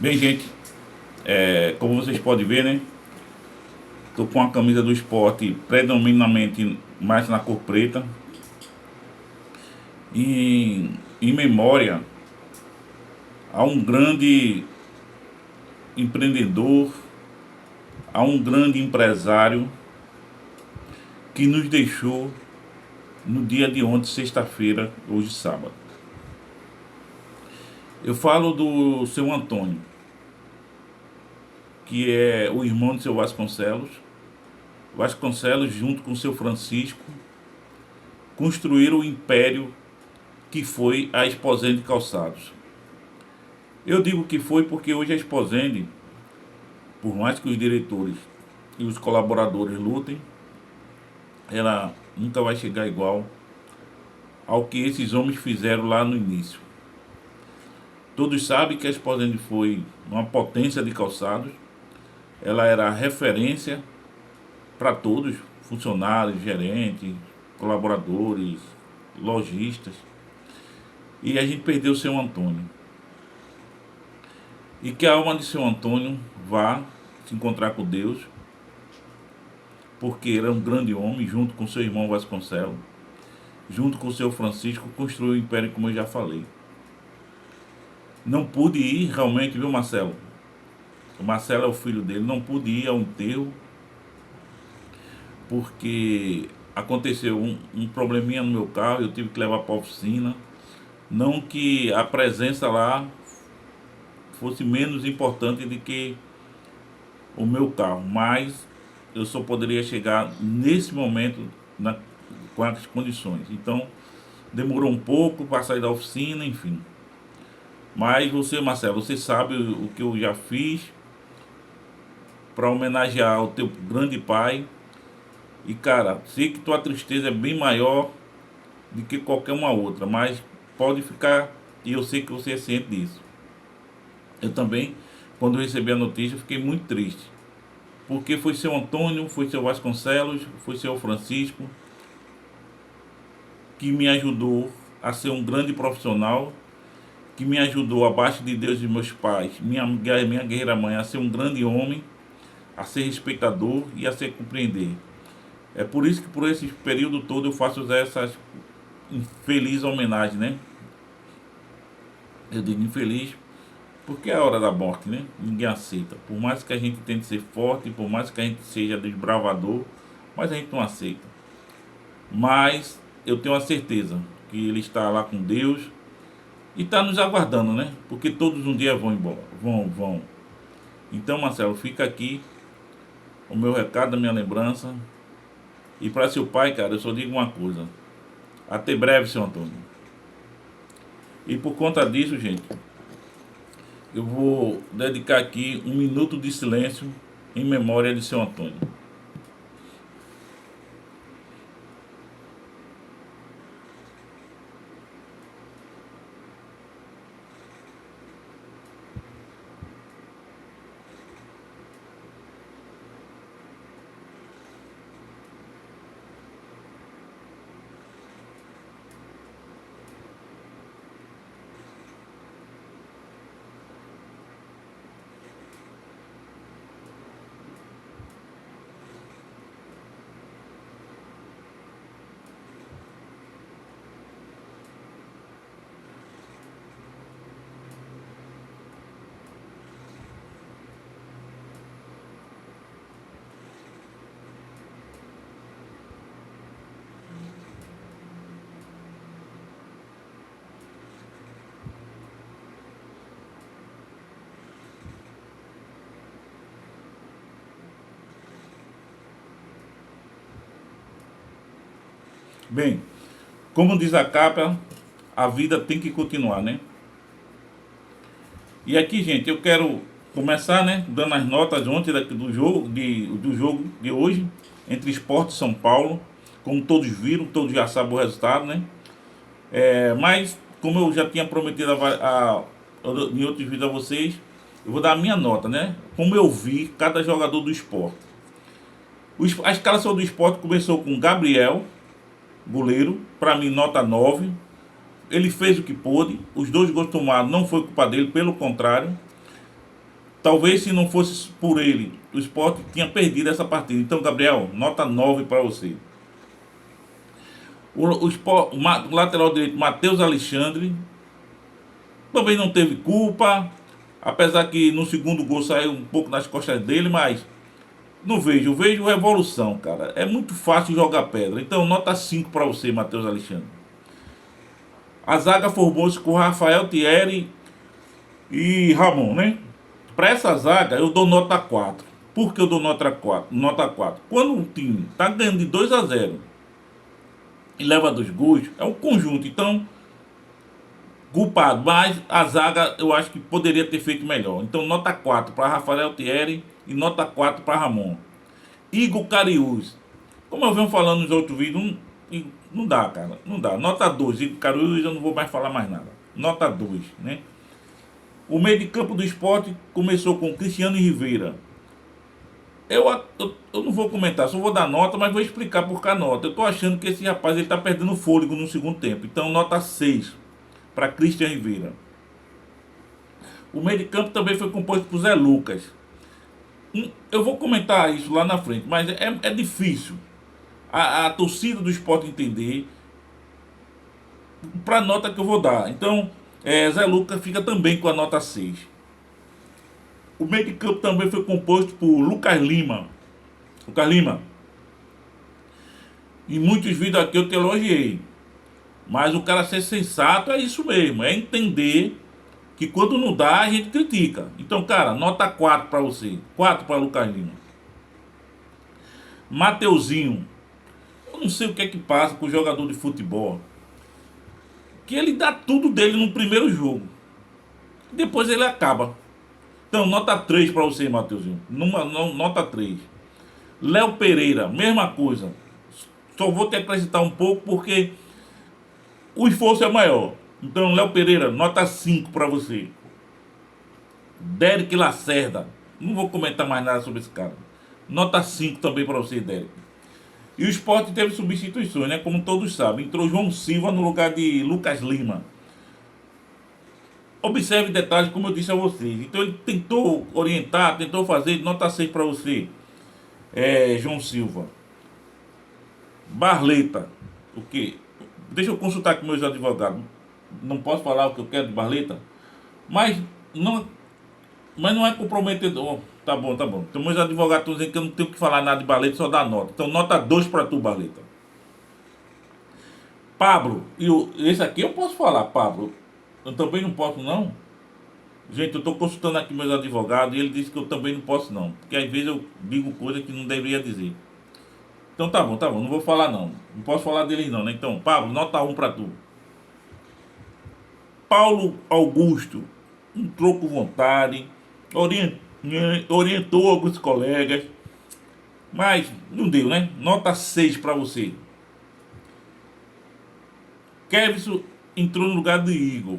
Bem, gente, como vocês podem ver, né? Tô com a camisa do esporte predominantemente mais na cor preta. Em memória a um grande empreendedor, a um grande empresário que nos deixou no dia de ontem, sexta-feira, hoje sábado. Eu falo do seu Antônio, que é o irmão do seu Vasconcelos. Vasconcelos, junto com seu Francisco, construíram o império que foi a Esposende Calçados. Eu digo que foi porque hoje a Esposende, por mais que os diretores e os colaboradores lutem, ela nunca vai chegar igual ao que esses homens fizeram lá no início. Todos sabem que a Esposende foi uma potência de calçados. Ela era a referência para todos, funcionários, gerentes, colaboradores, lojistas. E a gente perdeu o seu Antônio. E que a alma de seu Antônio vá se encontrar com Deus, porque ele era um grande homem, junto com seu irmão Vasconcelos, junto com seu Francisco, construiu o império, como eu já falei. Não pude ir realmente, viu, Marcelo? O Marcelo é o filho dele, não pude ir ao enterro, porque aconteceu um probleminha no meu carro, eu tive que levar para a oficina. Não que a presença lá fosse menos importante do que o meu carro, mas eu só poderia chegar nesse momento com as condições. Então demorou um pouco para sair da oficina, enfim. Mas você, Marcelo, você sabe o que eu já fiz para homenagear o teu grande pai. E cara, sei que tua tristeza é bem maior do que qualquer uma outra, mas pode ficar, e eu sei que você é ciente disso. Eu também, quando recebi a notícia, fiquei muito triste, porque foi seu Antônio, foi seu Vasconcelos, foi seu Francisco, que me ajudou a ser um grande profissional, que me ajudou, abaixo de Deus e meus pais, minha guerreira mãe, a ser um grande homem, a ser respeitador e a ser compreender. É por isso que por esse período todo eu faço essas infelizes homenagens, né? Eu digo infeliz porque é a hora da morte, né? Ninguém aceita. Por mais que a gente tente ser forte, por mais que a gente seja desbravador, mas a gente não aceita. Mas eu tenho a certeza que ele está lá com Deus e está nos aguardando, né? Porque todos um dia vão embora, vão. Então, Marcelo, fica aqui o meu recado, a minha lembrança. E para seu pai, cara, eu só digo uma coisa: até breve, seu Antônio. E por conta disso, gente, eu vou dedicar aqui um minuto de silêncio em memória de seu Antônio. Bem, como diz a capa, a vida tem que continuar, né? E aqui, gente, eu quero começar, né, dando as notas ontem do jogo de hoje entre Sport e São Paulo. Como todos viram, todos já sabem o resultado, né? Mas como eu já tinha prometido em outros vídeos a vocês, eu vou dar a minha nota, né? Como eu vi cada jogador do Sport. A escalação do Sport começou com Gabriel, goleiro, para mim nota 9. Ele fez o que pôde. Os dois gols tomados não foi culpa dele, pelo contrário. Talvez se não fosse por ele, o Sport tinha perdido essa partida. Então, Gabriel, nota 9 para você. O lateral direito, Matheus Alexandre, também não teve culpa, apesar que no segundo gol saiu um pouco nas costas dele, mas não vejo, eu vejo evolução, cara. É muito fácil jogar pedra. Então, nota 5 para você, Matheus Alexandre. A zaga formou-se com Rafael Thierry e Ramon, né? Para essa zaga, eu dou nota 4. Por que eu dou nota 4? Nota 4. Quando um time tá ganhando de 2-0 e leva 2 gols, é um conjunto. Então, culpado. Mas a zaga eu acho que poderia ter feito melhor. Então, nota 4 para Rafael Thierry e nota 4 para Ramon. Igor Cariús. Como eu venho falando nos outros vídeos, não dá, cara. Não dá. Nota 2. Igor Cariús, eu não vou mais falar mais nada. Nota 2, né? O meio de campo do Sport começou com Cristiano Rivera. Eu não vou comentar, só vou dar nota, mas vou explicar por que a nota. Eu tô achando que esse rapaz ele tá perdendo fôlego no segundo tempo. Então, nota 6 para Cristiano Rivera. O meio de campo também foi composto por Zé Lucas. Eu vou comentar isso lá na frente, mas é difícil a torcida do Sport entender para a nota que eu vou dar. Então, Zé Lucas fica também com a nota 6. O meio de campo também foi composto por Lucas Lima. Lucas Lima. Em muitos vídeos aqui eu te elogiei. Mas o cara ser sensato é isso mesmo. É entender que quando não dá, a gente critica. Então, cara, nota 4 para você. 4 para Lucas Lima. Mateuzinho. Eu não sei o que é que passa com o jogador de futebol. Que ele dá tudo dele no primeiro jogo. Depois ele acaba. Então, nota 3 para você, Mateuzinho. Nota 3. Léo Pereira, mesma coisa. Só vou te acrescentar um pouco porque o esforço é maior. Então, Léo Pereira, nota 5 para você. Derek Lacerda. Não vou comentar mais nada sobre esse cara. Nota 5 também para você, Derek. E o Sport teve substituições, né? Como todos sabem. Entrou João Silva no lugar de Lucas Lima. Observe detalhes, como eu disse a vocês. Então ele tentou orientar, tentou fazer. Nota 6 para você, João Silva. Barleta. O quê? Deixa eu consultar com meus advogados. Não posso falar o que eu quero de Barleta. Mas não é comprometedor. Tá bom. Então meus advogados estão dizendo que eu não tenho que falar nada de Barleta, só dar nota. Então nota 2 para tu, Barleta. Pablo. Esse aqui eu posso falar, Pablo. Eu também não posso, não. Gente, eu estou consultando aqui meus advogados e ele disse que eu também não posso, não. Porque às vezes eu digo coisa que não deveria dizer. Então tá bom. Não vou falar, não. Não posso falar dele, não, né? Então, Pablo, nota 1 para tu. Paulo Augusto. Entrou com vontade. Orientou alguns colegas. Mas não deu, né? Nota 6 para você. Kevson entrou no lugar do Igor.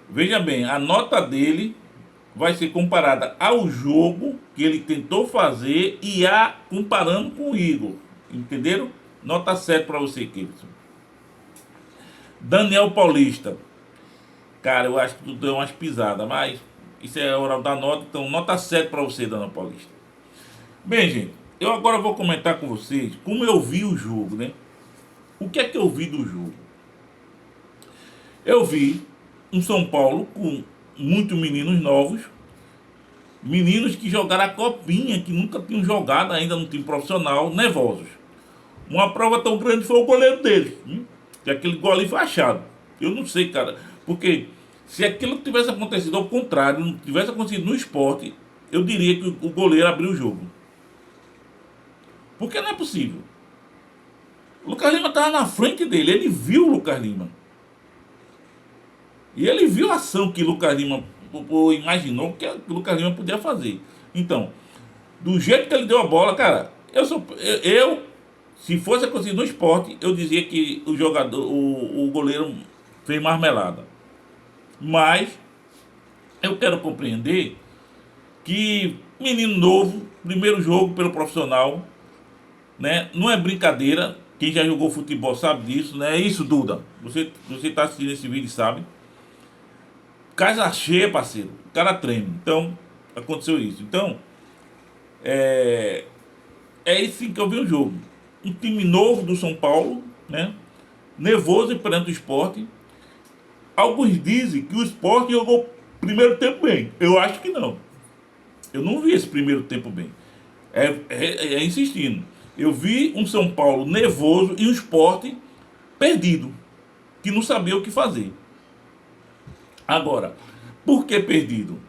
Veja bem, a nota dele vai ser comparada ao jogo que ele tentou fazer e comparando com o Igor. Entenderam? Nota 7 para você, Kevson. Daniel Paulista. Cara, eu acho que tu deu umas pisadas, mas isso é a hora da nota, então nota 7 para você, Daniel Paulista. Bem, gente, eu agora vou comentar com vocês como eu vi o jogo, né? O que é que eu vi do jogo? Eu vi um São Paulo com muitos meninos novos, meninos que jogaram a copinha, que nunca tinham jogado ainda no time profissional, nervosos. Uma prova tão grande foi o goleiro deles, que aquele gol ali foi achado. Eu não sei, cara, porque se aquilo tivesse acontecido ao contrário, não tivesse acontecido no Sport, eu diria que o goleiro abriu o jogo. Porque não é possível. O Lucas Lima estava na frente dele, ele viu o Lucas Lima. E ele viu a ação que Lucas Lima imaginou que o Lucas Lima podia fazer. Então, do jeito que ele deu a bola, cara, se fosse acontecido no Sport, eu dizia que o goleiro fez marmelada. Mas eu quero compreender que menino novo, primeiro jogo pelo profissional, né? Não é brincadeira. Quem já jogou futebol sabe disso, né? É isso, Duda. Você está assistindo esse vídeo e sabe. Casa cheia, parceiro. O cara treme. Então, aconteceu isso. Então, é isso que eu vi o jogo. Um time novo do São Paulo, né? Nervoso perante o Sport. Alguns dizem que o Sport jogou primeiro tempo bem. Eu acho que não. Eu não vi esse primeiro tempo bem. Insistindo. Eu vi um São Paulo nervoso e um Sport perdido, que não sabia o que fazer. Agora, por que perdido?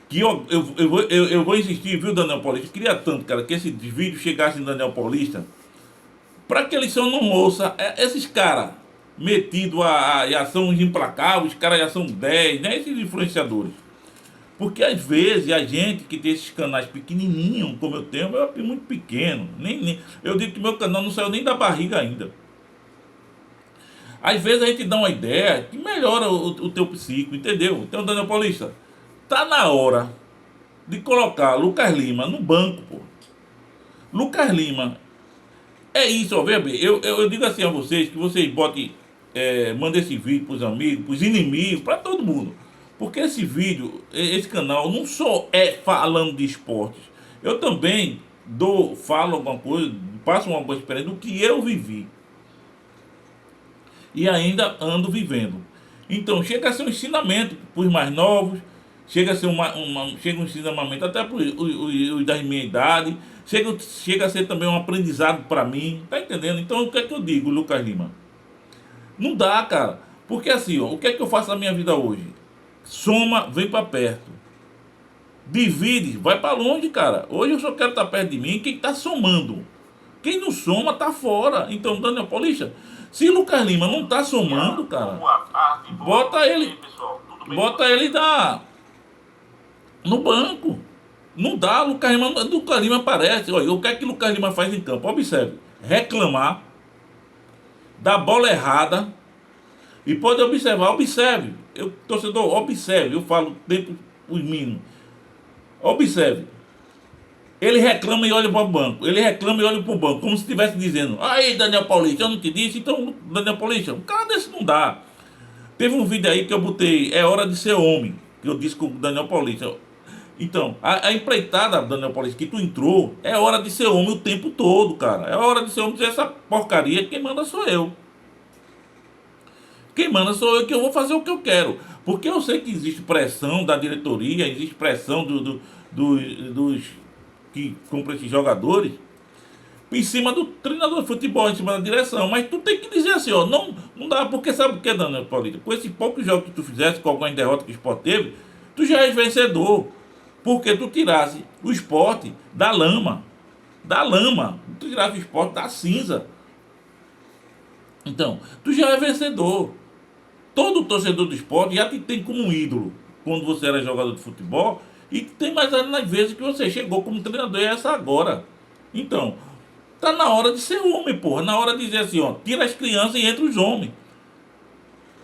Que eu vou insistir, viu, Daniel Paulista? Eu queria tanto, cara, que esse vídeo chegasse em Daniel Paulista, para que eles não ouçam esses caras metidos a ação implacáveis, os caras já são 10, né? Esses influenciadores. Porque às vezes a gente que tem esses canais pequenininhos, como eu tenho, meu é muito pequeno. Eu digo que meu canal não saiu nem da barriga ainda. Às vezes a gente dá uma ideia que melhora o teu psico, entendeu? Então, Daniel Paulista, tá na hora de colocar Lucas Lima no banco, pô. Lucas Lima, é isso, ó, veja bem, eu digo assim a vocês, que vocês botem, mandem esse vídeo pros amigos, pros inimigos, para todo mundo. Porque esse vídeo, esse canal, não só é falando de esportes, eu também falo alguma coisa, passo uma boa experiência do que eu vivi. E ainda ando vivendo. Então chega a ser um ensinamento para os mais novos, chega a ser chega um ensinamento até para os da minha idade, chega a ser também um aprendizado para mim, tá entendendo? Então o que é que eu digo, Lucas Lima? Não dá, cara, porque assim, ó, o que é que eu faço na minha vida hoje? Soma, vem para perto. Divide, vai para longe, cara. Hoje eu só quero estar perto de mim quem está somando. Quem não soma tá fora. Então, Daniel Paulista, se Lucas Lima não tá somando, cara, bota ele no banco. Não dá, Lucas Lima aparece. Olha, o que é que Lucas Lima faz em campo? Observe, reclamar, dar bola errada. E pode observe. Torcedor, observe. Eu falo dentro os mínimos. Observe. Ele reclama e olha para o banco. Ele reclama e olha para o banco. Como se estivesse dizendo: aí, Daniel Paulista, eu não te disse. Então, Daniel Paulista, um cara desse não dá. Teve um vídeo aí que eu botei: é hora de ser homem. Que eu disse com o Daniel Paulista. Então, a empreitada, Daniel Paulista, que tu entrou, é hora de ser homem o tempo todo, cara. É hora de ser homem. Dizer essa porcaria, quem manda sou eu. Quem manda sou eu, que eu vou fazer o que eu quero. Porque eu sei que existe pressão da diretoria, existe pressão dos que compram esses jogadores em cima do treinador de futebol, em cima da direção. Mas tu tem que dizer assim, ó, não dá, porque sabe o que, Daniel Paulista? Com esses poucos jogos que tu fizesse, com alguma derrota que o Sport teve, tu já és vencedor. Porque tu tirasse o Sport da lama. Tu tirasse o Sport da cinza. Então, tu já é vencedor. Todo torcedor do Sport já te tem como um ídolo quando você era jogador de futebol, e tem mais nas vezes que você chegou como treinador, e essa agora. Então, tá na hora de ser homem, porra. Na hora de dizer assim, ó, tira as crianças e entra os homens.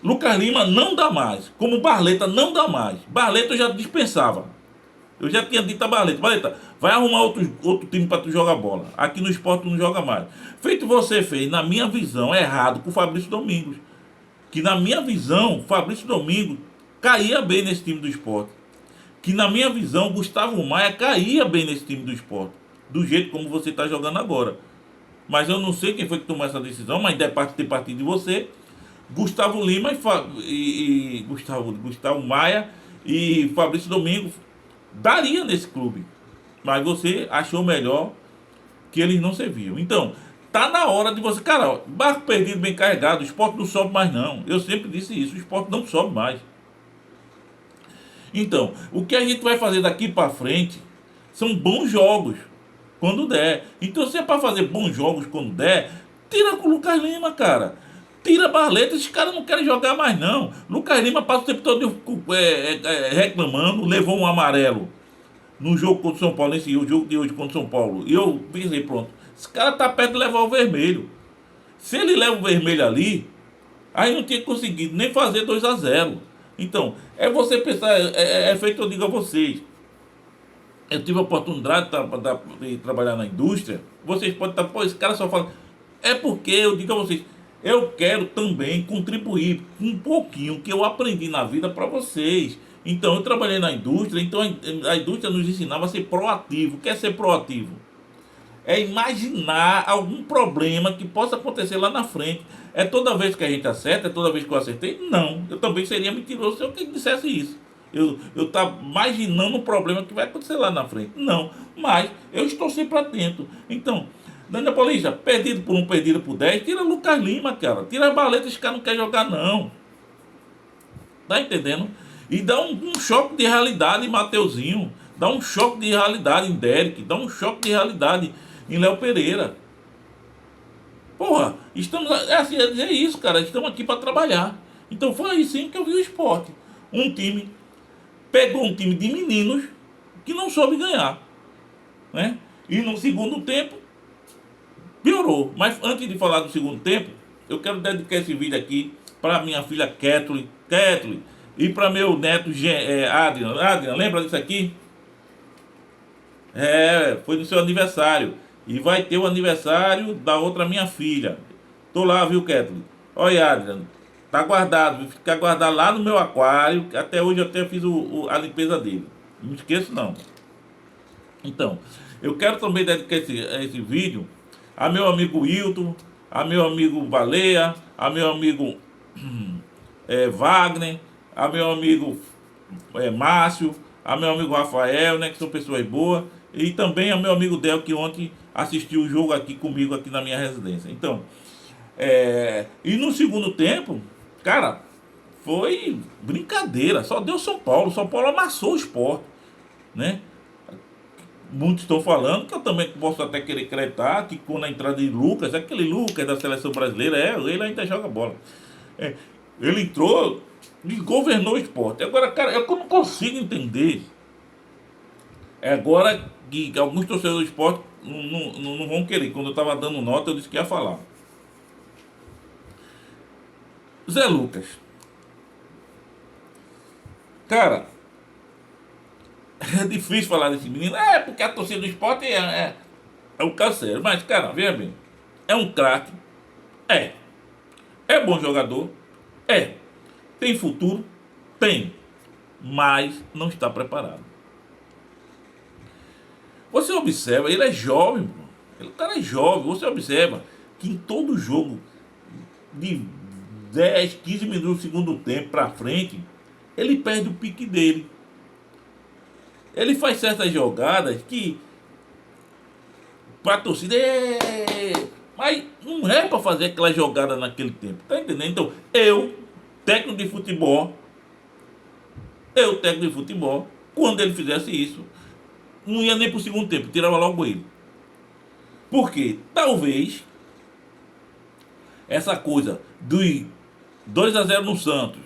Lucas Lima não dá mais. Como Barleta não dá mais. Barleta eu já dispensava. Eu já tinha dito a Barleta, vai arrumar outro time para tu jogar bola. Aqui no Sport tu não joga mais. Feito você fez, na minha visão, errado com o Fabrício Domingos. Que na minha visão, Fabrício Domingos caía bem nesse time do Sport. Que na minha visão, Gustavo Maia caía bem nesse time do Sport. Do jeito como você está jogando agora. Mas eu não sei quem foi que tomou essa decisão, mas deve ter partido de você. Gustavo Lima e Gustavo Maia e Fabrício Domingos daria nesse clube. Mas você achou melhor que eles não serviam. Então, tá na hora de você... Cara, barco perdido bem carregado, o Sport não sobe mais não. Eu sempre disse isso, o Sport não sobe mais. Então, o que a gente vai fazer daqui para frente são bons jogos, quando der. Então, se é para fazer bons jogos quando der, tira com o Lucas Lima, cara. Tira a Barleta, esses caras não querem jogar mais não. Lucas Lima passa o tempo todo reclamando, levou um amarelo no jogo contra o São Paulo, o jogo de hoje contra o São Paulo. E eu pensei, pronto, esse cara tá perto de levar o vermelho. Se ele leva o vermelho ali, aí não tinha conseguido nem fazer 2-0. Então, é você pensar, é feito, eu digo a vocês. Eu tive a oportunidade de trabalhar na indústria. Vocês podem estar, pô, esse cara só fala. É porque eu digo a vocês, eu quero também contribuir com um pouquinho que eu aprendi na vida para vocês. Então, eu trabalhei na indústria, então a indústria nos ensinava a ser proativo. O que é ser proativo? É imaginar algum problema que possa acontecer lá na frente. É toda vez que a gente acerta, é toda vez que eu acertei? Não. Eu também seria mentiroso se eu que dissesse isso. Eu tá imaginando um problema que vai acontecer lá na frente. Não. Mas eu estou sempre atento. Então, Daniel Paulista, perdido por 1, perdido por 10, tira Lucas Lima, cara. Tira a baleta, esse cara não quer jogar, não. Tá entendendo? E dá um choque de realidade em Mateuzinho. Dá um choque de realidade em Derek. Dá um choque de realidade em Léo Pereira. Porra, estamos. É assim, é dizer isso, cara. Estamos aqui para trabalhar. Então foi aí sim que eu vi o esporte. Um time pegou um time de meninos que não soube ganhar. Né? E no segundo tempo piorou. Mas antes de falar do segundo tempo, eu quero dedicar esse vídeo aqui para minha filha Kathleen, e para meu neto Adrian. Adrian, lembra disso aqui? Foi no seu aniversário. E vai ter o aniversário da outra minha filha. Tô lá, viu, Kathleen? Olha, Adrian, tá guardado, fica guardado lá no meu aquário. Até hoje eu até fiz a limpeza dele. Não esqueço, não. Então, eu quero também dedicar esse vídeo a meu amigo Wilton, a meu amigo Baleia, a meu amigo Wagner, a meu amigo Márcio, a meu amigo Rafael, né, que são pessoas boas, e também a meu amigo Del, que ontem assistiu o jogo aqui comigo, aqui na minha residência. Então, e no segundo tempo, cara, foi brincadeira, só deu São Paulo. São Paulo amassou o Sport, né? Muitos estão falando, que eu também posso até querer acreditar, que com a entrada de Lucas, aquele Lucas da seleção brasileira, ele ainda joga bola. Ele entrou e governou o esporte. Agora, cara, eu não consigo entender. Agora que alguns torcedores do esporte não vão querer. Quando eu estava dando nota, eu disse que ia falar. Zé Lucas. Cara, é difícil falar desse menino. Porque a torcida do esporte é o canseiro. Mas, cara, veja bem. É um craque. É bom jogador. Tem futuro? Tem. Mas não está preparado. Você observa, ele é jovem, pô. O cara é jovem. Você observa que em todo jogo, de 10, 15 minutos do segundo tempo pra frente, ele perde o pique dele. Ele faz certas jogadas que pra torcida mas não é pra fazer aquela jogada naquele tempo. Tá entendendo? Então, técnico de futebol, quando ele fizesse isso, não ia nem pro segundo tempo, tirava logo ele. Porque talvez essa coisa do 2-0 no Santos,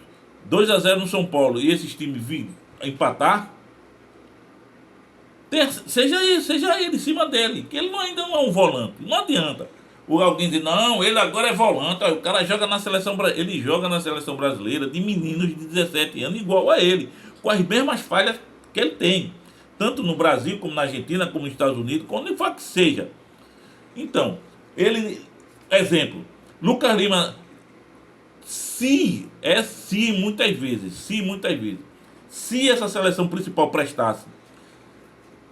2-0 no São Paulo e esses times virem empatar, seja ele em cima dele, que ele ainda não é um volante. Não adianta alguém dizer, não, ele agora é volante. O cara joga na seleção, ele joga na seleção brasileira de meninos de 17 anos igual a ele, com as mesmas falhas que ele tem, tanto no Brasil como na Argentina, como nos Estados Unidos, quando for que seja. Então, exemplo, Lucas Lima, se muitas vezes, se essa seleção principal prestasse,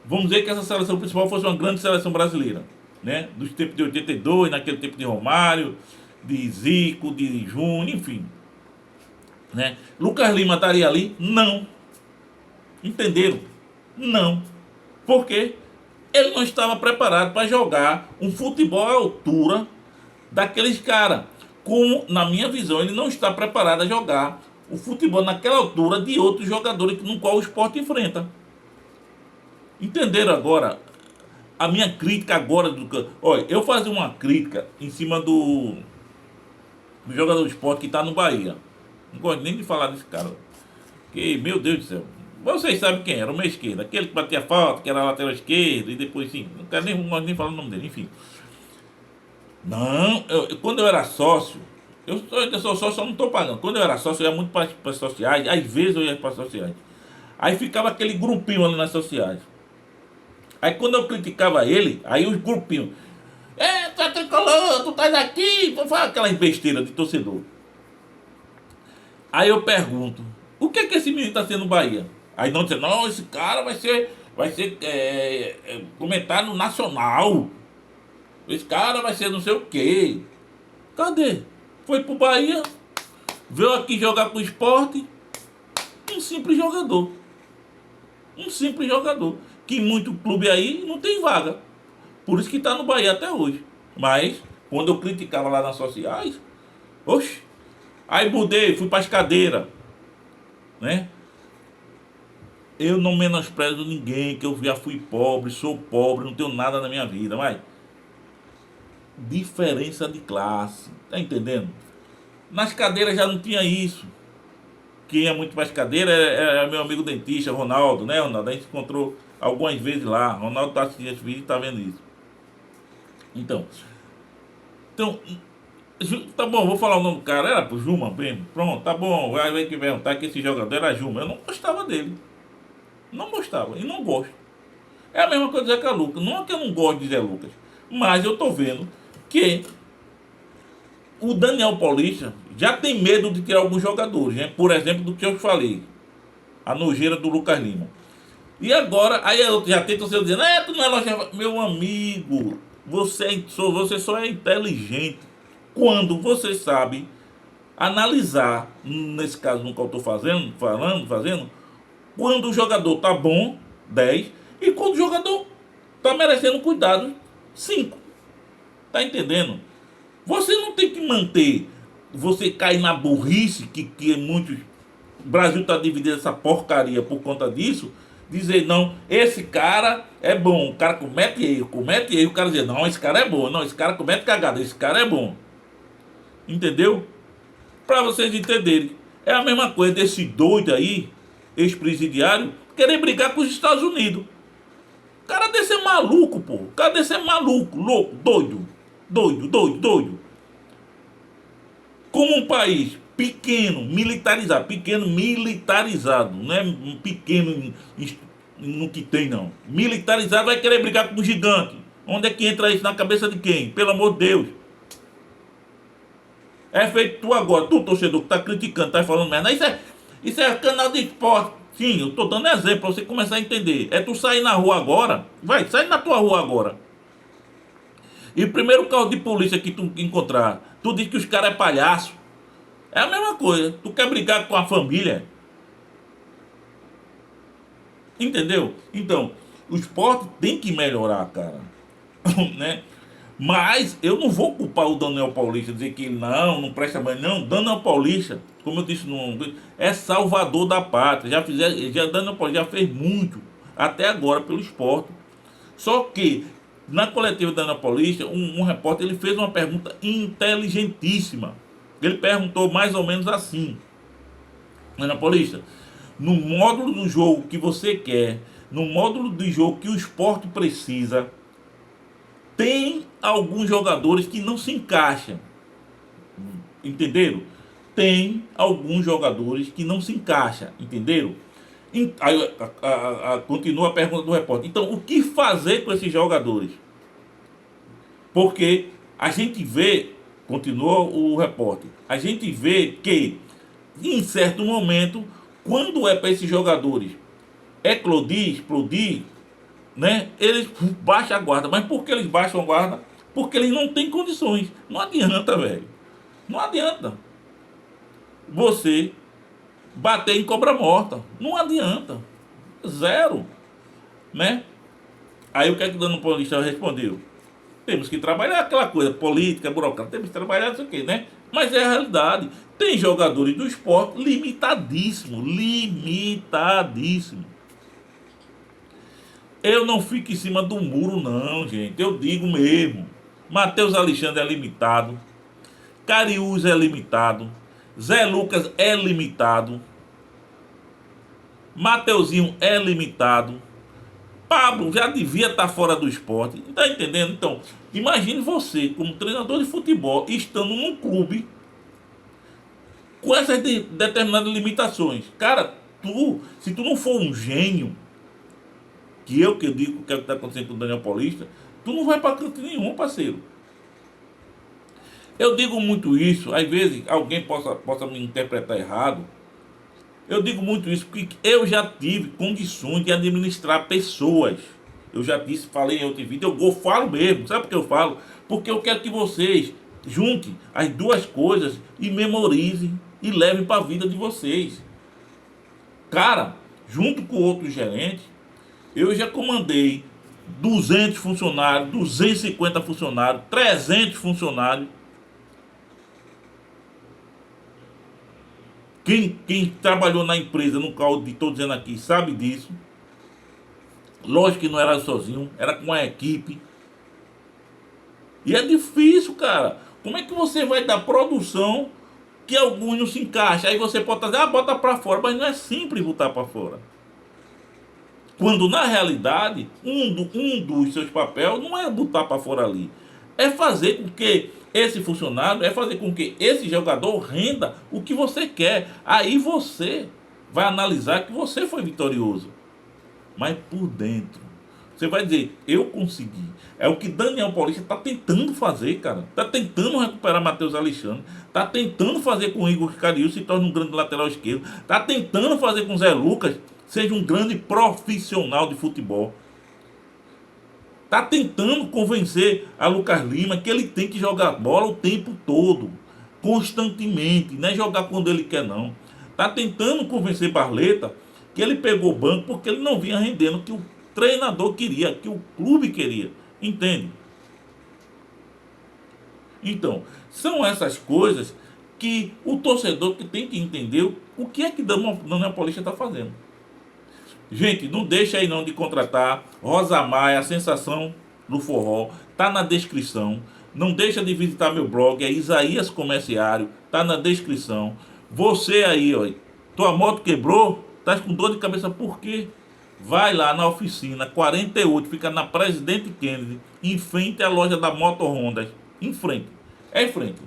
vamos dizer que essa seleção principal fosse uma grande seleção brasileira, né? Dos tempos de 82, naquele tempo de Romário, de Zico, de Júnior, enfim, né? Lucas Lima estaria ali? Não. Entenderam? Não. Por quê? Ele não estava preparado para jogar um futebol à altura daqueles caras. Como, na minha visão, ele não está preparado a jogar o futebol naquela altura de outros jogadores no qual o esporte enfrenta. Entenderam agora a minha crítica agora? Olha, eu fazia uma crítica em cima do jogador do esporte que está no Bahia. Não gosto nem de falar desse cara. Que, meu Deus do céu. Vocês sabem quem era, o meio esquerdo. Aquele que batia falta, que era lateral esquerdo, e depois sim. Não quero nem falar o nome dele, enfim. Não, quando eu era sócio, eu sou sócio, eu não estou pagando. Quando eu era sócio, eu ia muito para as sociais, às vezes eu ia para as sociais. Aí ficava aquele grupinho ali nas sociais. Aí quando eu criticava ele, aí os grupinhos, tu é tricolor, tu estás aqui, fala aquelas besteiras de torcedor. Aí eu pergunto, O que é que esse menino está sendo no Bahia? Aí não dizer, não, esse cara vai ser comentário no nacional. Esse cara vai ser não sei o quê. Cadê? Foi pro Bahia, veio aqui jogar pro esporte, um simples jogador. Um simples jogador. Que muito clube aí não tem vaga. Por isso que tá no Bahia até hoje. Mas, quando eu criticava lá nas sociais, oxe, aí mudei, fui pras cadeiras, né? Eu não menosprezo ninguém, que eu já fui pobre, sou pobre, não tenho nada na minha vida, mas diferença de classe, tá entendendo? Nas cadeiras já não tinha isso. Quem é muito mais cadeira é meu amigo dentista, Ronaldo, né, Ronaldo? A gente encontrou algumas vezes lá. Ronaldo tá assistindo esse vídeo e tá vendo isso. Então, tá bom, vou falar o nome do cara. Era pro Juma mesmo. Pronto, tá bom. Vai que perguntar que esse jogador era Juma. Eu não gostava dele. Não gostava e não gosto. É a mesma coisa do Zé Lucas. Não é que eu não gosto de Zé Lucas, mas eu tô vendo que o Daniel Paulista já tem medo de tirar alguns jogadores, né? Por exemplo, do que eu falei, a nojeira do Lucas Lima. E agora, aí eu já tem torcedor dizendo, tu não elogia. Meu amigo, você só é inteligente quando você sabe analisar, nesse caso no qual eu estou fazendo, quando o jogador tá bom, 10, e quando o jogador tá merecendo cuidado, 5. Tá entendendo? Você não tem que manter, você cai na burrice que muitos. O Brasil tá dividindo essa porcaria por conta disso. Dizer, não, esse cara é bom, o cara comete erro, o cara dizer, não, esse cara é bom, não, esse cara comete cagada, esse cara é bom. Entendeu? Para vocês entenderem. É a mesma coisa desse doido aí, ex-presidiário, querer brigar com os Estados Unidos. O cara desse é maluco, pô. O cara desse é maluco, louco, doido. Doido. Como um país pequeno, militarizado, não é pequeno no que tem, não. Militarizado vai querer brigar com o gigante. Onde é que entra isso na cabeça de quem? Pelo amor de Deus. É feito tu agora, tu torcedor que tá criticando, tá falando merda. Isso é canal de esporte. Sim, eu tô dando exemplo pra você começar a entender. É tu sair na rua agora, sai na tua rua agora. E o primeiro carro de polícia que tu encontrar, tu diz que os caras é palhaço. É a mesma coisa. Tu quer brigar com a família. Entendeu? Então, o esporte tem que melhorar, cara. Né? Mas eu não vou culpar o Daniel Paulista, dizer que não presta mais. Não, Daniel Paulista, como eu disse, é salvador da pátria. Daniel Paulista já fez muito, até agora, pelo esporte. Só que, na coletiva da Daniel Paulista, um repórter ele fez uma pergunta inteligentíssima. Ele perguntou mais ou menos assim: Daniel Paulista, no módulo do jogo que você quer, no módulo do jogo que o esporte precisa, tem alguns jogadores que não se encaixam. Entenderam? Tem alguns jogadores que não se encaixam. Entenderam? Aí continua a pergunta do repórter. Então, o que fazer com esses jogadores? Porque a gente vê, continua o repórter, a gente vê que, em certo momento, quando é para esses jogadores explodir, né? Eles baixam a guarda. Mas por que eles baixam a guarda? Porque eles não têm condições. Não adianta, velho. Não adianta você bater em cobra morta. Não adianta. Zero. Né? Aí o que é que o Dano Paulista respondeu? Temos que trabalhar aquela coisa política, burocrática. Temos que trabalhar isso aqui, né? Mas é a realidade. Tem jogadores do esporte limitadíssimo. Eu não fico em cima do muro, não, gente. Eu digo mesmo. Matheus Alexandre é limitado. Cariús é limitado. Zé Lucas é limitado. Mateuzinho é limitado. Pablo já devia estar fora do esporte. Tá entendendo? Então, imagine você, como treinador de futebol, estando num clube com essas determinadas limitações. Cara, se tu não for um gênio, que eu digo que é o que está acontecendo com o Daniel Paulista, tu não vai para canto nenhum, parceiro. Eu digo muito isso, às vezes alguém possa me interpretar errado. Eu digo muito isso porque eu já tive condições de administrar pessoas. Eu já disse, falei em outro vídeo, eu falo mesmo. Sabe por que eu falo? Porque eu quero que vocês juntem as duas coisas e memorizem e levem para a vida de vocês. Cara, junto com outros gerentes, eu já comandei 200 funcionários, 250 funcionários, 300 funcionários. Quem trabalhou na empresa, no qual estou dizendo aqui, sabe disso. Lógico que não era sozinho, era com a equipe. E é difícil, cara. Como é que você vai dar produção que alguns não se encaixam? Aí você pode dizer, bota para fora, mas não é simples botar para fora. Quando na realidade, um dos seus papéis não é botar para fora ali. É fazer com que esse funcionário, é fazer com que esse jogador renda o que você quer. Aí você vai analisar que você foi vitorioso. Mas por dentro, você vai dizer, eu consegui. É o que Daniel Paulista está tentando fazer, cara. Está tentando recuperar Matheus Alexandre. Está tentando fazer com o Igor Cariús se torne um grande lateral esquerdo. Está tentando fazer com o Zé Lucas seja um grande profissional de futebol. Está tentando convencer a Lucas Lima que ele tem que jogar bola o tempo todo, constantemente, não é jogar quando ele quer não. Está tentando convencer Barleta que ele pegou o banco porque ele não vinha rendendo o que o treinador queria, que o clube queria. Entende? Então, são essas coisas que o torcedor que tem que entender o que é que Daniel Paulista está fazendo. Gente, não deixa aí não de contratar Rosa Maia, a sensação do forró, tá na descrição. Não deixa de visitar meu blog, é Isaías Comerciário, tá na descrição. Você aí, ó, tua moto quebrou, tá com dor de cabeça por quê? Vai lá na oficina 48, fica na Presidente Kennedy, em frente à loja da Moto Honda, em frente. É em frente.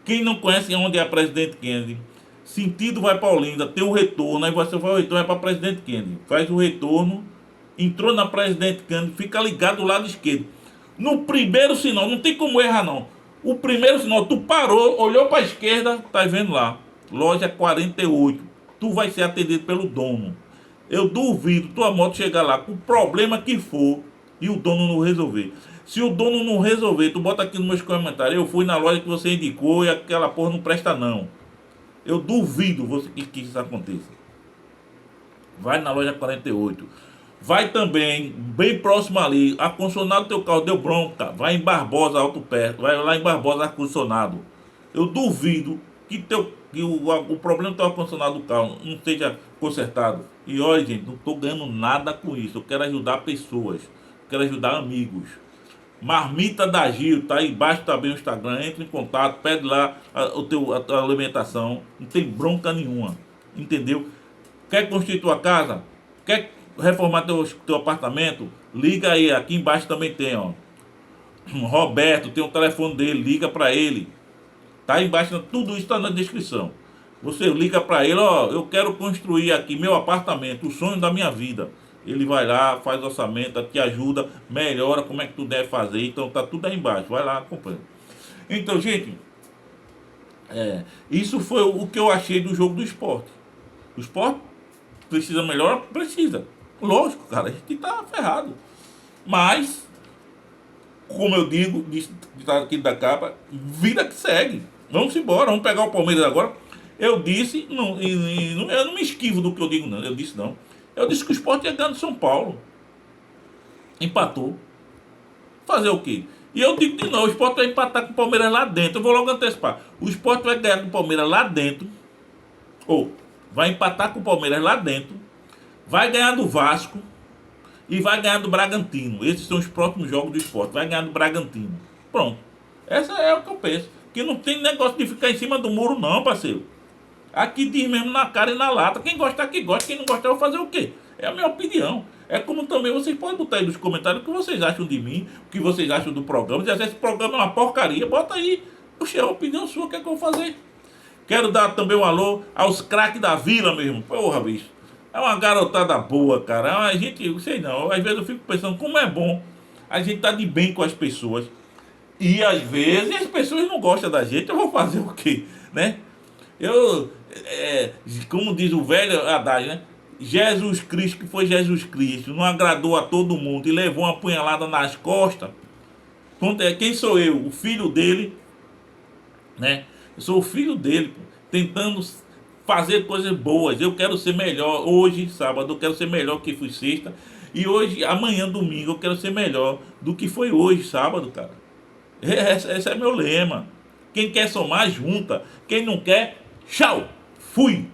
Quem não conhece onde é a Presidente Kennedy, sentido vai para Olinda, tem um retorno, aí você vai o retorno, é para Presidente Kennedy. Faz o retorno, entrou na Presidente Kennedy, fica ligado do lado esquerdo. No primeiro sinal, não tem como errar não. O primeiro sinal, tu parou, olhou para a esquerda, tá vendo lá, loja 48. Tu vai ser atendido pelo dono. Eu duvido tua moto chegar lá com o problema que for e o dono não resolver. Se o dono não resolver, tu bota aqui nos meus comentários, eu fui na loja que você indicou e aquela porra não presta não. Eu duvido que isso aconteça. Vai na loja 48. Vai também, bem próximo ali, ar-condicionado do teu carro deu bronca. Vai em Barbosa, Alto Perto. Vai lá em Barbosa, ar-condicionado. Eu duvido que o problema do teu ar-condicionado do carro não esteja consertado. E olha, gente, não estou ganhando nada com isso. Eu quero ajudar pessoas. Eu quero ajudar amigos. Marmita da Gil, tá aí embaixo também o Instagram, entra em contato, pede lá a tua alimentação, não tem bronca nenhuma, entendeu? Quer construir tua casa? Quer reformar teu apartamento? Liga aí, aqui embaixo também tem, ó. Roberto, tem o telefone dele, liga para ele. Tá aí embaixo, tudo isso está na descrição. Você liga para ele, ó, eu quero construir aqui meu apartamento, o sonho da minha vida. Ele vai lá, faz orçamento, te ajuda, melhora como é que tu deve fazer. Então tá tudo aí embaixo, vai lá, acompanha. Então, gente, isso foi o que eu achei do jogo do Sport. O Sport precisa melhorar? Precisa. Lógico, cara, a gente tá ferrado. Mas, como eu digo, tá aqui da capa, vida que segue. Vamos embora, vamos pegar o Palmeiras agora. Eu disse, eu não me esquivo do que eu digo, não. Eu disse não. Eu disse que o Sport ia ganhar do São Paulo. Empatou. Fazer o quê? E eu digo de novo, o Sport vai empatar com o Palmeiras lá dentro. Eu vou logo antecipar. O Sport vai ganhar com o Palmeiras lá dentro. Ou vai empatar com o Palmeiras lá dentro. Vai ganhar do Vasco. E vai ganhar do Bragantino. Esses são os próximos jogos do Sport. Vai ganhar do Bragantino. Pronto. Essa é o que eu penso. Que não tem negócio de ficar em cima do muro não, parceiro. Aqui diz mesmo na cara e na lata. Quem gostar que gosta, quem não gostar vai fazer o quê? É a minha opinião. É como também vocês podem botar aí nos comentários o que vocês acham de mim, o que vocês acham do programa. Se esse programa é uma porcaria, bota aí. Poxa, é a opinião sua, o que é que eu vou fazer? Quero dar também um alô aos craques da vila mesmo. Porra, bicho. É uma garotada boa, cara. A gente, eu sei não, às vezes eu fico pensando como é bom a gente tá de bem com as pessoas. E às vezes as pessoas não gostam da gente, eu vou fazer o quê, né? como diz o velho Haddad, né? Jesus Cristo, que foi Jesus Cristo, não agradou a todo mundo e levou uma punhalada nas costas. Quem sou eu? O filho dele, né? Eu sou o filho dele, pô, tentando fazer coisas boas. Eu quero ser melhor. Hoje, sábado, eu quero ser melhor que fui sexta. E hoje, amanhã, domingo, eu quero ser melhor do que foi hoje, sábado, cara. Esse é meu lema. Quem quer somar, junta. Quem não quer, tchau. Fui.